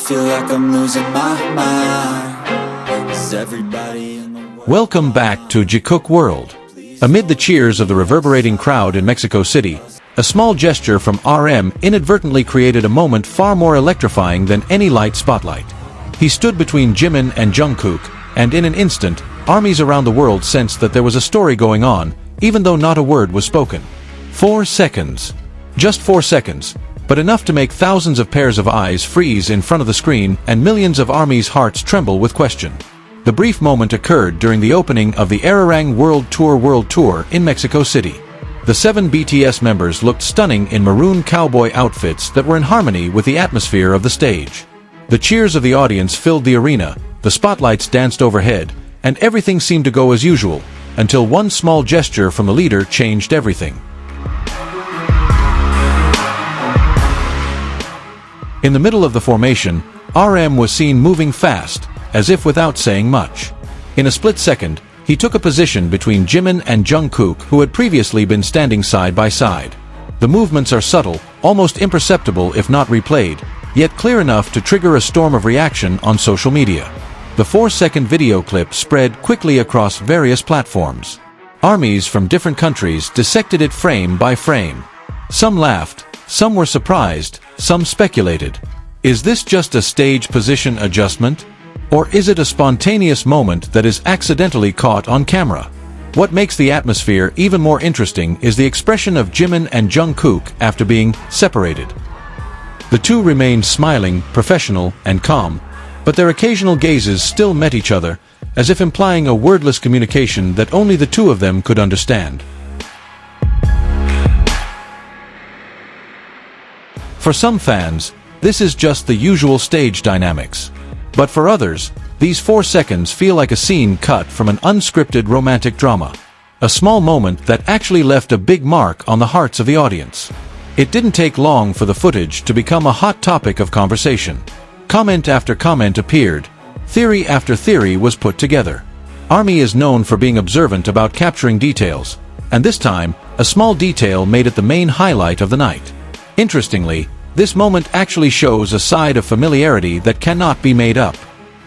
feel like I'm losing my mind. Is everybody in the world? Welcome back to Jikook World. Amid the cheers of the reverberating crowd in Mexico City, a small gesture from RM inadvertently created a moment far more electrifying than any light spotlight. He stood between Jimin and Jungkook, and in an instant, armies around the world sensed that there was a story going on, even though not a word was spoken. 4 seconds. Just 4 seconds, but enough to make thousands of pairs of eyes freeze in front of the screen and millions of armies' hearts tremble with question. The brief moment occurred during the opening of the Arirang World Tour in Mexico City. The 7 BTS members looked stunning in maroon cowboy outfits that were in harmony with the atmosphere of the stage. The cheers of the audience filled the arena, the spotlights danced overhead, and everything seemed to go as usual, until one small gesture from the leader changed everything. In the middle of the formation, RM was seen moving fast, as if without saying much. In a split second, he took a position between Jimin and Jungkook, who had previously been standing side by side. The movements are subtle, almost imperceptible if not replayed, yet clear enough to trigger a storm of reaction on social media. The 4-second video clip spread quickly across various platforms. Armies from different countries dissected it frame by frame. Some laughed, some were surprised, some speculated. Is this just a stage position adjustment? Or is it a spontaneous moment that is accidentally caught on camera? What makes the atmosphere even more interesting is the expression of Jimin and Jungkook after being separated. The two remained smiling, professional, and calm, but their occasional gazes still met each other, as if implying a wordless communication that only the two of them could understand. For some fans, this is just the usual stage dynamics. But for others, these 4 seconds feel like a scene cut from an unscripted romantic drama. A small moment that actually left a big mark on the hearts of the audience. It didn't take long for the footage to become a hot topic of conversation. Comment after comment appeared. Theory after theory was put together. ARMY is known for being observant about capturing details, and this time, a small detail made it the main highlight of the night. Interestingly, this moment actually shows a side of familiarity that cannot be made up.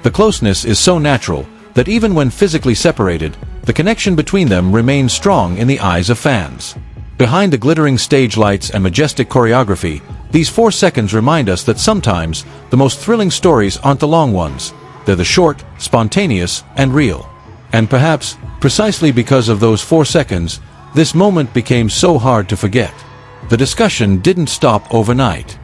The closeness is so natural that even when physically separated, the connection between them remains strong in the eyes of fans. Behind the glittering stage lights and majestic choreography, these 4 seconds remind us that sometimes the most thrilling stories aren't the long ones. They're the short, spontaneous, and real. And perhaps, precisely because of those 4 seconds, this moment became so hard to forget. The discussion didn't stop overnight.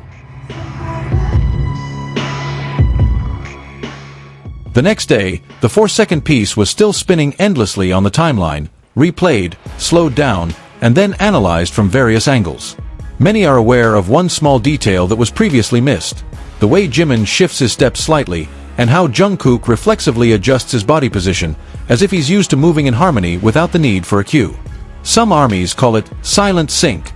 The next day, the 4-second piece was still spinning endlessly on the timeline, replayed, slowed down, and then analyzed from various angles. Many are aware of one small detail that was previously missed: the way Jimin shifts his steps slightly, and how Jungkook reflexively adjusts his body position, as if he's used to moving in harmony without the need for a cue. Some armies call it silent sync,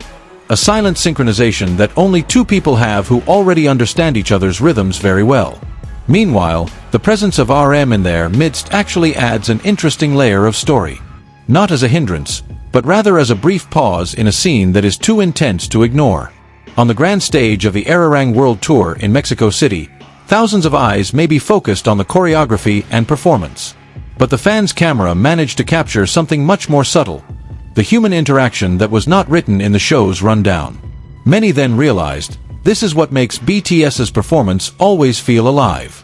a silent synchronization that only 2 people have who already understand each other's rhythms very well. Meanwhile, the presence of RM in their midst actually adds an interesting layer of story. Not as a hindrance, but rather as a brief pause in a scene that is too intense to ignore. On the grand stage of the Arirang World Tour in Mexico City, thousands of eyes may be focused on the choreography and performance. But the fans' camera managed to capture something much more subtle: the human interaction that was not written in the show's rundown. Many then realized, this is what makes BTS's performance always feel alive.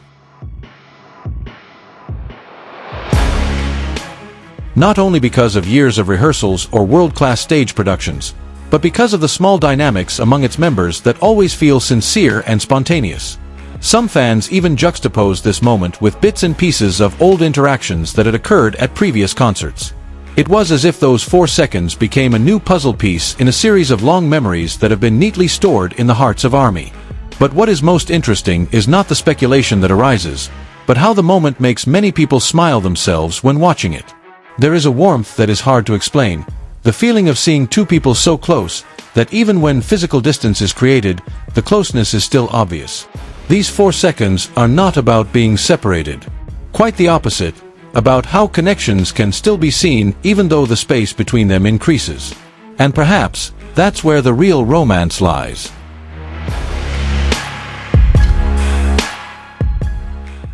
Not only because of years of rehearsals or world-class stage productions, but because of the small dynamics among its members that always feel sincere and spontaneous. Some fans even juxtapose this moment with bits and pieces of old interactions that had occurred at previous concerts. It was as if those 4 seconds became a new puzzle piece in a series of long memories that have been neatly stored in the hearts of ARMY. But what is most interesting is not the speculation that arises, but how the moment makes many people smile themselves when watching it. There is a warmth that is hard to explain, the feeling of seeing 2 people so close that even when physical distance is created, the closeness is still obvious. These 4 seconds are not about being separated. Quite the opposite, about how connections can still be seen even though the space between them increases. And perhaps, that's where the real romance lies.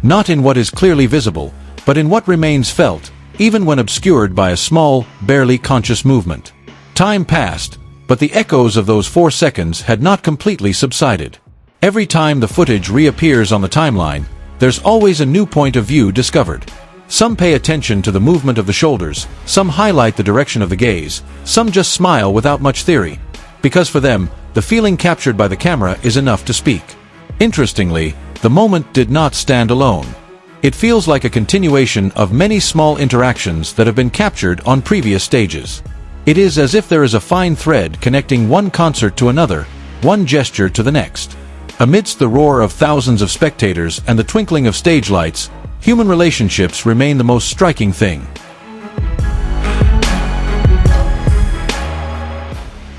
Not in what is clearly visible, but in what remains felt, even when obscured by a small, barely conscious movement. Time passed, but the echoes of those 4 seconds had not completely subsided. Every time the footage reappears on the timeline, there's always a new point of view discovered. Some pay attention to the movement of the shoulders, some highlight the direction of the gaze, some just smile without much theory, because for them, the feeling captured by the camera is enough to speak. Interestingly, the moment did not stand alone. It feels like a continuation of many small interactions that have been captured on previous stages. It is as if there is a fine thread connecting one concert to another, one gesture to the next. Amidst the roar of thousands of spectators and the twinkling of stage lights, human relationships remain the most striking thing.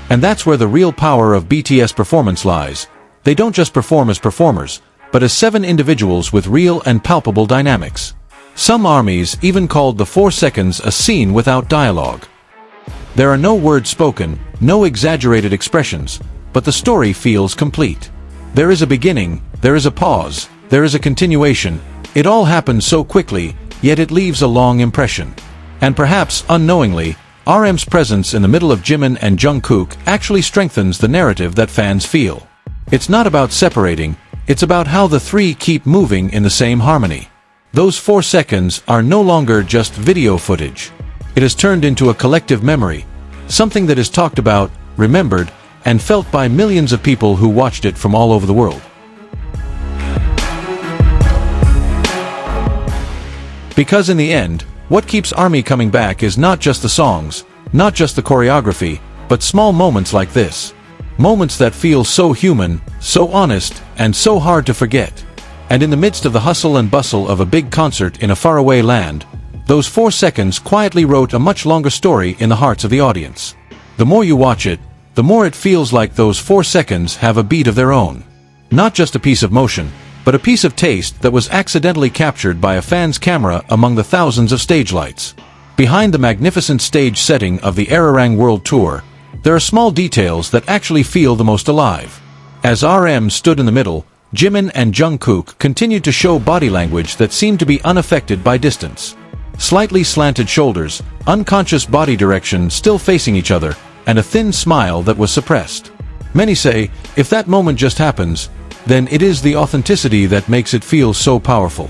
And that's where the real power of BTS performance lies. They don't just perform as performers, but as 7 individuals with real and palpable dynamics. Some armies even called the 4 seconds a scene without dialogue. There are no words spoken, no exaggerated expressions, but the story feels complete. There is a beginning, there is a pause, there is a continuation. It all happens so quickly, yet it leaves a long impression. And perhaps, unknowingly, RM's presence in the middle of Jimin and Jungkook actually strengthens the narrative that fans feel. It's not about separating, it's about how the 3 keep moving in the same harmony. Those 4 seconds are no longer just video footage. It has turned into a collective memory, something that is talked about, remembered, and felt by millions of people who watched it from all over the world. Because in the end, what keeps ARMY coming back is not just the songs, not just the choreography, but small moments like this. Moments that feel so human, so honest, and so hard to forget. And in the midst of the hustle and bustle of a big concert in a faraway land, those 4 seconds quietly wrote a much longer story in the hearts of the audience. The more you watch it, the more it feels like those 4 seconds have a beat of their own. Not just a piece of motion, but a piece of taste that was accidentally captured by a fan's camera among the thousands of stage lights. Behind the magnificent stage setting of the Arirang World Tour, there are small details that actually feel the most alive. As RM stood in the middle, Jimin and Jungkook continued to show body language that seemed to be unaffected by distance. Slightly slanted shoulders, unconscious body direction still facing each other, and a thin smile that was suppressed. Many say, if that moment just happens, then it is the authenticity that makes it feel so powerful.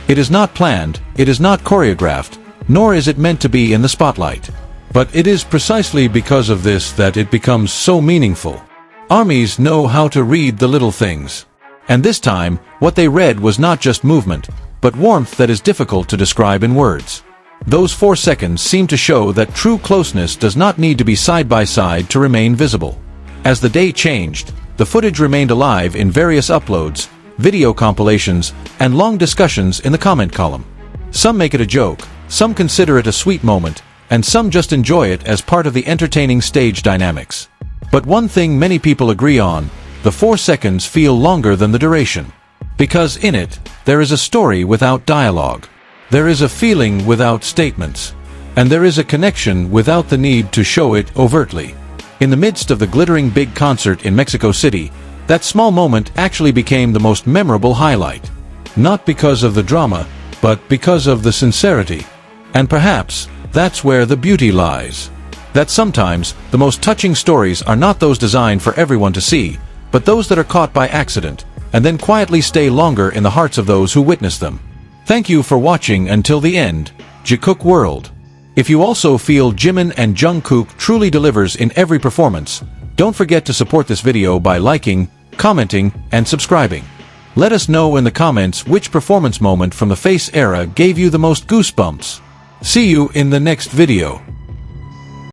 It is not planned, it is not choreographed, nor is it meant to be in the spotlight. But it is precisely because of this that it becomes so meaningful. Armies know how to read the little things. And this time, what they read was not just movement, but warmth that is difficult to describe in words. Those 4 seconds seem to show that true closeness does not need to be side by side to remain visible. As the day changed, the footage remained alive in various uploads, video compilations, and long discussions in the comment column. Some make it a joke, some consider it a sweet moment, and some just enjoy it as part of the entertaining stage dynamics. But one thing many people agree on, the 4 seconds feel longer than the duration. Because in it, there is a story without dialogue. There is a feeling without statements. And there is a connection without the need to show it overtly. In the midst of the glittering big concert in Mexico City, that small moment actually became the most memorable highlight. Not because of the drama, but because of the sincerity. And perhaps, that's where the beauty lies. That sometimes, the most touching stories are not those designed for everyone to see, but those that are caught by accident, and then quietly stay longer in the hearts of those who witness them. Thank you for watching until the end, Jikook World. If you also feel Jimin and Jungkook truly delivers in every performance, don't forget to support this video by liking, commenting, and subscribing. Let us know in the comments which performance moment from the Face era gave you the most goosebumps. See you in the next video.